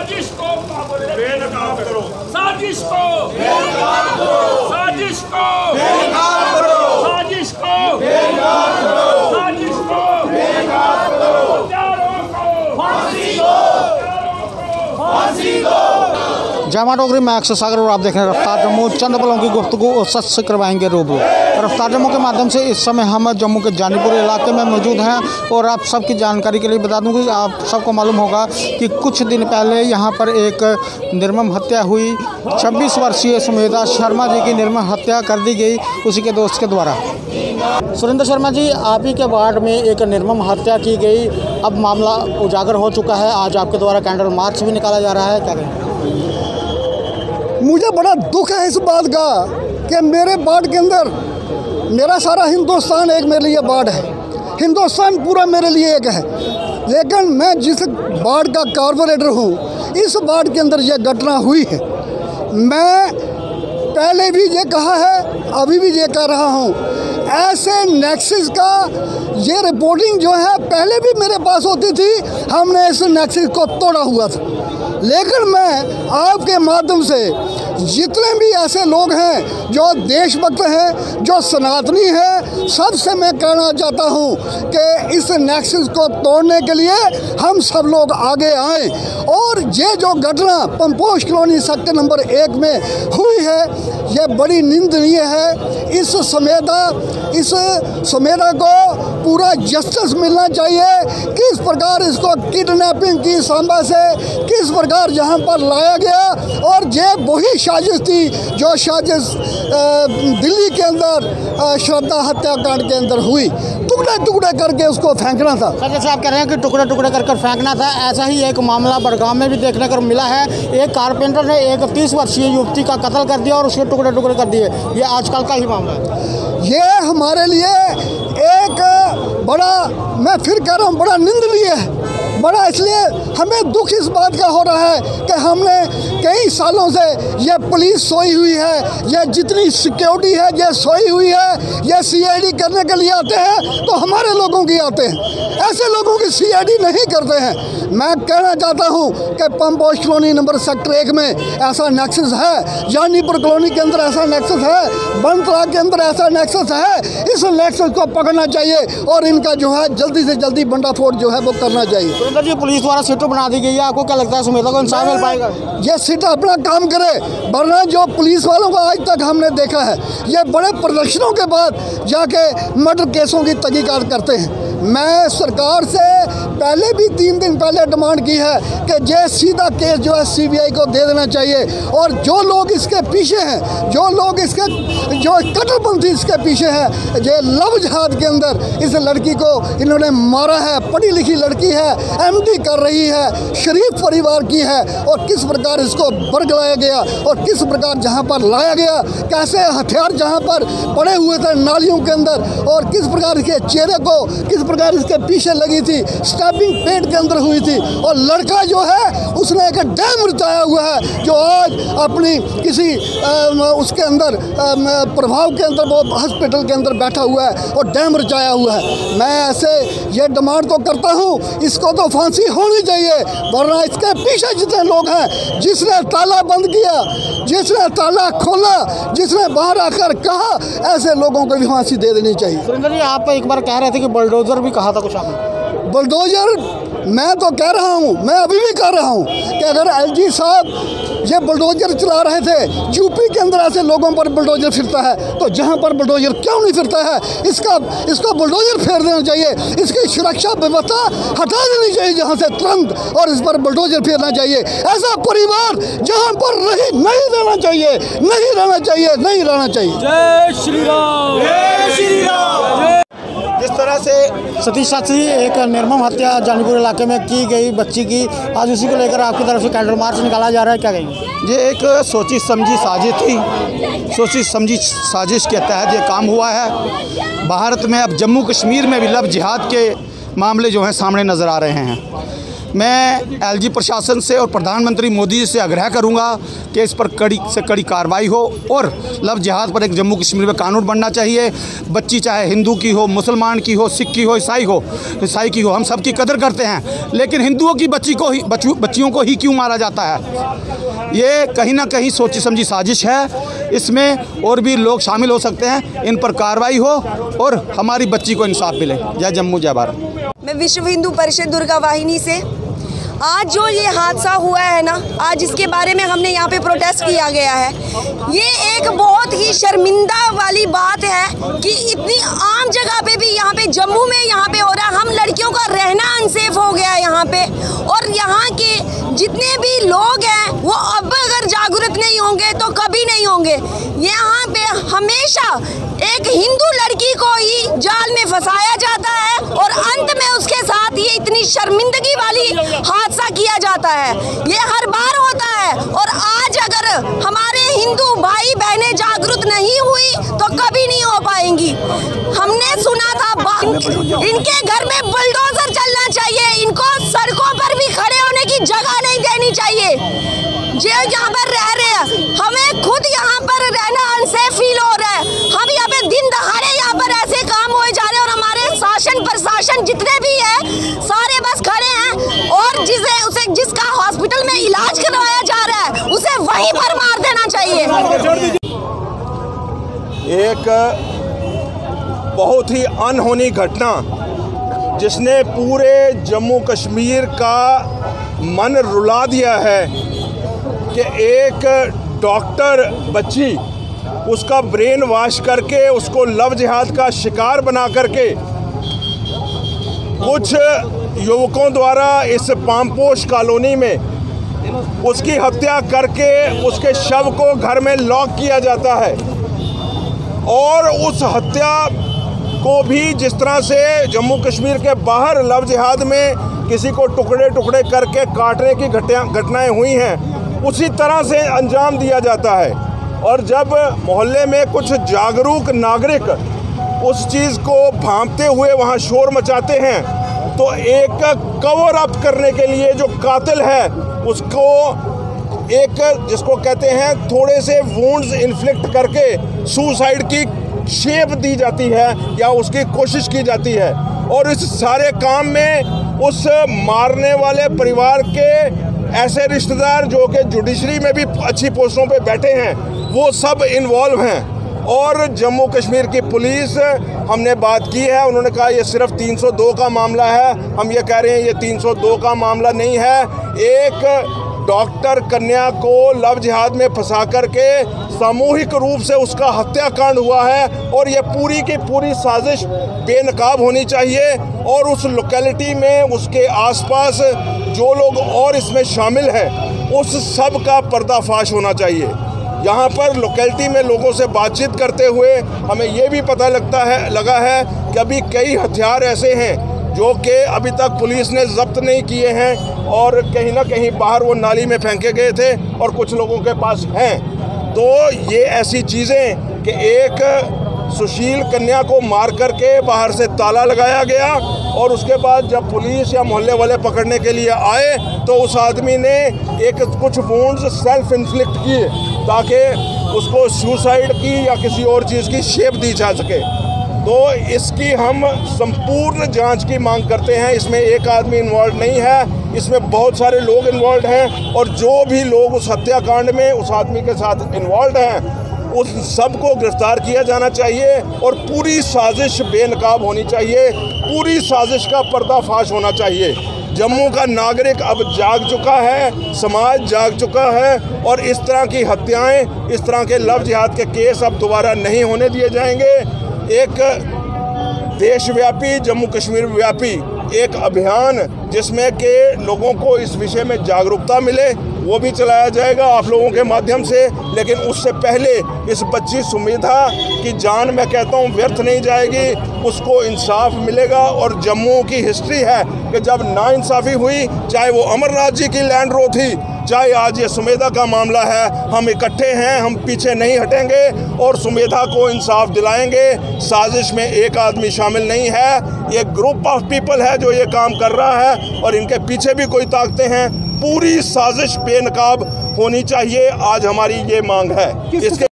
साजिश को बेनकाब करो, साजिश को बेनकाब करो, साजिश को बेनकाब करो, साजिश को बेनकाब करो, साजिश को बेनकाब करो, हत्यारों को फांसी दो, फांसी दो। जय मां डोगरी, मैं अक्षय सागर और आप देख रहे हैं रफ्तार जम्मू। चंद पलों की गुफ्तगू और सच से करवाएंगे रूबरू। रफ्तार जम्मू के माध्यम से इस समय हम जम्मू के जानीपुर इलाके में मौजूद हैं और आप सबकी जानकारी के लिए बता दूं कि आप सबको मालूम होगा कि कुछ दिन पहले यहां पर एक निर्मम हत्या हुई। 26 वर्षीय सुमेधा शर्मा जी की निर्मम हत्या कर दी गई उसी के दोस्त के द्वारा। सुरेंद्र शर्मा जी, आप ही के वार्ड में एक निर्मम हत्या की गई, अब मामला उजागर हो चुका है। आज आपके द्वारा कैंडल मार्च भी निकाला जा रहा है, क्या कहें? मुझे बड़ा दुख है इस बात का कि मेरे वार्ड के अंदर मेरा सारा हिंदुस्तान एक मेरे लिए वार्ड है, हिंदुस्तान पूरा मेरे लिए एक है, लेकिन मैं जिस वार्ड का कॉर्पोरेटर हूँ, इस वार्ड के अंदर यह घटना हुई है। मैं पहले भी ये कहा है, अभी भी ये कह रहा हूँ, ऐसे नेक्सस का ये रिपोर्टिंग जो है पहले भी मेरे पास होती थी, हमने इस नेक्सस को तोड़ा हुआ था। लेकिन मैं आपके माध्यम से जितने भी ऐसे लोग हैं जो देशभक्त हैं, जो सनातनी हैं, सबसे मैं कहना चाहता हूं कि इस नेक्सस को तोड़ने के लिए हम सब लोग आगे आएँ। और ये जो घटना पंपोश कॉलोनी सेक्टर नंबर 1 में हुई है, ये बड़ी निंदनीय है। इस सुमेधा को पूरा जस्टिस मिलना चाहिए। किस प्रकार इसको किडनैपिंग की सांबा से, किस प्रकार यहाँ पर लाया गया, और ये वही साजिश थी जो साजिश दिल्ली के अंदर श्रद्धा हत्याकांड के अंदर हुई। टुकड़े टुकड़े करके उसको फेंकना था। सर, जैसे आप कह रहे हैं कि टुकड़े टुकड़े कर फेंकना था, ऐसा ही एक मामला बड़गाम में भी देखने को मिला है। एक कारपेंटर ने एक 30 वर्षीय युवती का कत्ल कर दिया और उसके टुकड़े टुकड़े कर दिए। ये आजकल का ही मामला है। ये हमारे लिए एक बड़ा, मैं फिर कह रहा हूँ, बड़ा निंदनीय है। बड़ा इसलिए हमें दुख इस बात का हो रहा है कि हमने कई सालों से ये पुलिस सोई हुई है, ये जितनी सिक्योरिटी है ये सोई हुई है। ये सीआईडी करने के लिए आते हैं तो हमारे लोगों की आते हैं, ऐसे लोगों की सीआईडी नहीं करते हैं। मैं कहना चाहता हूँ कि पंपोश कॉलोनी नंबर सेक्टर 1 में ऐसा नेक्सस है, जानीपुर कॉलोनी के अंदर ऐसा नेक्सस है, बनतला के अंदर ऐसा नेक्सस है। इस नेक्सस को पकड़ना चाहिए और इनका जो है जल्दी से जल्दी बंडाफोड़ जो है वो करना चाहिए। सुरेंद्र जी, पुलिस द्वारा सीटें बना दी गई है, आपको क्या लगता है सुमेधा को इंसाफ मिल पाएगा? ये सीट अपना काम करे, वरना जो पुलिस वालों को आज तक हमने देखा है, ये बड़े प्रदर्शनों के बाद जाके मर्डर केसों की तहकीकात करते हैं। मैं सरकार से पहले भी 3 दिन पहले डिमांड की है कि ये सीधा केस जो है सीबीआई को दे देना चाहिए। और जो लोग इसके पीछे हैं, जो लोग इसके जो कट्टरपंथी इसके पीछे हैं, ये लव जिहाद के अंदर इस लड़की को इन्होंने मारा है। पढ़ी लिखी लड़की है, एमडी कर रही है, शरीफ परिवार की है, और किस प्रकार इसको बरगलाया गया और किस प्रकार जहाँ पर लाया गया, कैसे हथियार जहाँ पर पड़े हुए थे नालियों के अंदर, और किस प्रकार इसके चेहरे को, किस प्रकार इसके पीछे लगी थी, स्टैबिंग पेट के अंदर हुई थी। और लड़का जो है उसने एक डैम रचाया हुआ है, जो आज अपनी किसी उसके अंदर प्रभाव के अंदर वो हॉस्पिटल के अंदर बैठा हुआ है और डैम रचाया हुआ है। मैं ऐसे ये डिमांड तो करता हूँ, इसको तो फांसी होनी चाहिए, वरना इसके पीछे जितने लोग हैं, जिसने ताला बंद किया, जिसने ताला खोला, जिसने बाहर आकर कहा, ऐसे लोगों को भी फांसी दे देनी चाहिए। सुरेंद्र जी, आप एक बार कह रहे थे कि बुलडोजर भी कहा था कुछ आपने। बुलडोजर मैं तो कह रहा हूँ, मैं अभी भी कह रहा हूँ कि अगर एलजी साहब ये बुलडोजर चला रहे थे, यूपी के अंदर ऐसे लोगों पर बुलडोजर फिरता है, तो जहाँ पर बुलडोजर क्यों नहीं फिरता है? इसका बुलडोजर फेर देना चाहिए, इसकी सुरक्षा व्यवस्था हटा देनी चाहिए जहाँ से तुरंत, और इस पर बुलडोजर फेरना चाहिए। ऐसा परिवार जहाँ पर नहीं रहना चाहिए, नहीं रहना चाहिए, नहीं रहना चाहिए। जय श्री राम, जय श्री राम। जिस तरह से सतीश शास्त्री एक निर्मम हत्या जानीपुर इलाके में की गई बच्ची की, आज उसी को लेकर आपकी तरफ से कैंडल मार्च निकाला जा रहा है, क्या कहेंगे? ये एक सोची समझी साजिश थी, सोची समझी साजिश के तहत ये काम हुआ है। भारत में अब जम्मू कश्मीर में भी लव जिहाद के मामले जो हैं सामने नज़र आ रहे हैं। मैं एलजी प्रशासन से और प्रधानमंत्री मोदी जी से आग्रह करूंगा कि इस पर कड़ी से कड़ी कार्रवाई हो और लव जिहाद पर एक जम्मू कश्मीर में कानून बनना चाहिए। बच्ची चाहे हिंदू की हो, मुसलमान की हो, सिख की हो, ईसाई की हो, हम सब की कदर करते हैं, लेकिन हिंदुओं की बच्चियों को ही क्यों मारा जाता है? ये कहीं ना कहीं सोची समझी साजिश है। इसमें और भी लोग शामिल हो सकते हैं। इन पर कार्रवाई हो और हमारी बच्ची को इंसाफ मिले। जय जम्मू जय भारत। मैं विश्व हिंदू परिषद दुर्गा वाहिनी से आज जो ये हादसा हुआ है ना, आज इसके बारे में हमने यहाँ पे प्रोटेस्ट किया गया है। ये एक बहुत ही शर्मिंदा वाली बात है कि इतनी आम जगह पे भी यहाँ पे जम्मू में यहाँ पे हो रहा है। हम लड़कियों का रहना अनसेफ हो गया है यहाँ पे, और यहाँ के जितने भी लोग हैं वो अब अगर जागरूक नहीं होंगे तो कभी नहीं होंगे। यहाँ पे हमेशा एक हिंदू लड़की को ही जाल में फंसाया जाता है और अंत में उसके साथ ये इतनी शर्मिंदगी वाली हादसा किया जाता है। ये हर बार होता है, और आज अगर हमारे हिंदू भाई बहनें जागरूक नहीं हुई तो कभी नहीं हो पाएंगी। हमने सुना था इनके घर में बुलडोजर चलना चाहिए, इनको सड़कों पर भी खड़े होने की जगह नहीं देनी चाहिए। जो यहाँ पर रह रहे हैं, हमें खुद यहाँ पर रहना अनसेफ फील हो रहा है। हम यहाँ पे दिन दहाड़े यहाँ पर ऐसे काम हो जा रहे हैं, और हमारे शासन प्रशासन जितने भी है सारे बस खड़े हैं, और जिसका हॉस्पिटल में इलाज करवाया जा रहा है उसे वहीं पर मार देना चाहिए। एक बहुत ही अनहोनी घटना जिसने पूरे जम्मू कश्मीर का मन रुला दिया है कि एक डॉक्टर बच्ची, उसका ब्रेन वॉश करके उसको लव जिहाद का शिकार बना करके कुछ युवकों द्वारा इस पामपोश कॉलोनी में उसकी हत्या करके उसके शव को घर में लॉक किया जाता है। और उस हत्या को भी जिस तरह से जम्मू कश्मीर के बाहर लव जिहाद में किसी को टुकड़े टुकड़े करके काटने की घटनाएं हुई हैं, उसी तरह से अंजाम दिया जाता है। और जब मोहल्ले में कुछ जागरूक नागरिक उस चीज़ को भांपते हुए वहाँ शोर मचाते हैं, तो एक कवर अप करने के लिए जो कातिल है उसको एक, जिसको कहते हैं, थोड़े से वुंड्स इन्फ्लिक्ट करके सुसाइड की शेप दी जाती है या उसकी कोशिश की जाती है। और इस सारे काम में उस मारने वाले परिवार के ऐसे रिश्तेदार जो कि जुडिशरी में भी अच्छी पोस्टों पे बैठे हैं, वो सब इन्वॉल्व हैं। और जम्मू कश्मीर की पुलिस, हमने बात की है, उन्होंने कहा ये सिर्फ 302 का मामला है। हम ये कह रहे हैं ये 302 का मामला नहीं है। एक डॉक्टर कन्या को लव जिहाद में फंसा करके सामूहिक रूप से उसका हत्याकांड हुआ है, और ये पूरी की पूरी साजिश बेनकाब होनी चाहिए। और उस लोकेलिटी में उसके आसपास जो लोग और इसमें शामिल हैं, उस सब का पर्दाफाश होना चाहिए। यहाँ पर लोकेलिटी में लोगों से बातचीत करते हुए हमें ये भी पता लगा है कि अभी कई हथियार ऐसे हैं जो कि अभी तक पुलिस ने जब्त नहीं किए हैं, और कहीं ना कहीं बाहर वो नाली में फेंके गए थे और कुछ लोगों के पास हैं। तो ये ऐसी चीज़ें कि एक सुशील कन्या को मार करके बाहर से ताला लगाया गया, और उसके बाद जब पुलिस या मोहल्ले वाले पकड़ने के लिए आए तो उस आदमी ने कुछ वुंड्स सेल्फ इन्फ्लिक्ट किए ताकि उसको सुसाइड की या किसी और चीज़ की शेप दी जा सके। तो इसकी हम संपूर्ण जांच की मांग करते हैं। इसमें एक आदमी इन्वॉल्व नहीं है, इसमें बहुत सारे लोग इन्वॉल्व हैं, और जो भी लोग उस हत्याकांड में उस आदमी के साथ इन्वॉल्व हैं उस सब को गिरफ्तार किया जाना चाहिए, और पूरी साजिश बेनकाब होनी चाहिए, पूरी साजिश का पर्दाफाश होना चाहिए। जम्मू का नागरिक अब जाग चुका है, समाज जाग चुका है, और इस तरह की हत्याएं, इस तरह के लव जिहाद के केस अब दोबारा नहीं होने दिए जाएंगे। एक देशव्यापी, जम्मू कश्मीर व्यापी एक अभियान जिसमें कि लोगों को इस विषय में जागरूकता मिले, वो भी चलाया जाएगा आप लोगों के माध्यम से। लेकिन उससे पहले इस बच्ची सुमेधा की जान, मैं कहता हूँ, व्यर्थ नहीं जाएगी, उसको इंसाफ मिलेगा। और जम्मू की हिस्ट्री है कि जब नाइंसाफ़ी हुई, चाहे वो अमरनाथ जी की लैंड रो थी, चाहे आज ये सुमेधा का मामला है, हम इकट्ठे हैं, हम पीछे नहीं हटेंगे और सुमेधा को इंसाफ दिलाएंगे। साजिश में एक आदमी शामिल नहीं है, ये ग्रुप ऑफ पीपल है जो ये काम कर रहा है और इनके पीछे भी कोई ताकतें हैं। पूरी साजिश बेनकाब होनी चाहिए, आज हमारी ये मांग है। इसके